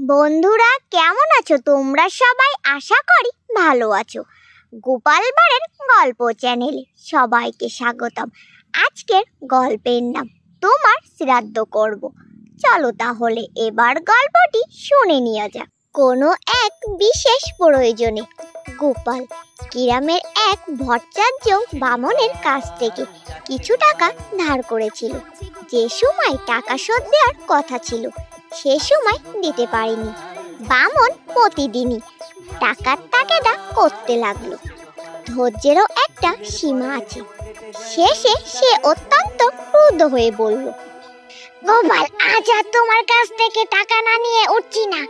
বন্ধুরা, কেমন আছো তোমরা সবাই? আশা করি ভালো আছো। গোপাল ভাঁড়ের গল্প চ্যানেলে সবাইকে স্বাগতম। আজকের গল্পের নাম তোমার শ্রাদ্ধ করব। চলো তাহলে এবার গল্পটি শুনে নেওয়া যাক। কোনো এক বিশেষ প্রয়োজনে গোপাল গ্রামের এক ভট্টাচার্য বামনের কাছ থেকে কিছু টাকা ধার করেছিল। যে সময় টাকা শোধ দেওয়ার কথা ছিল সে সময় দিতে পারেনি। বামন প্রতিদিনই টাকার তাগিদা করতে লাগলো। ধৈর্যেরও একটা সীমা আছে। শেষে সে অত্যন্ত ক্রুদ্ধ হয়ে বলল, গোপাল, আজ আর তোমার কাছ থেকে টাকা না নিয়ে উঠছি না।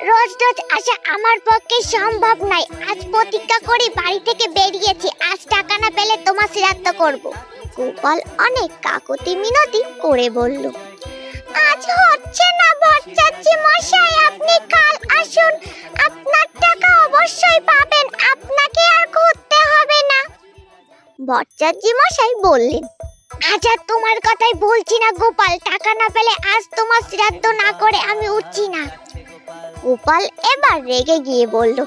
রোজ রোজ আসা আমার পক্ষে সম্ভব নয়। আজ প্রতিজ্ঞা করে বাড়ি থেকে বেরিয়েছি, আজ টাকা না পেলে তোমার শ্রাদ্ধ করব। গোপাল অনেক কাকুতি মিনতি করে বলল, আজ হচ্ছে না ভট্টাচার্য মশাই, আপনি কাল আসুন, আপনার টাকা অবশ্যই পাবেন, আপনাকে আর ঘুরতে হবে না। ভট্টাচার্য মশাই বললেন, আজ আর তোমার কথাই বলছি না গোপাল, টাকা না পেলে আজ তোমার শ্রাদ্ধ না করে আমি উঠছি না। গোপাল এবার রেগে গিয়ে বলল,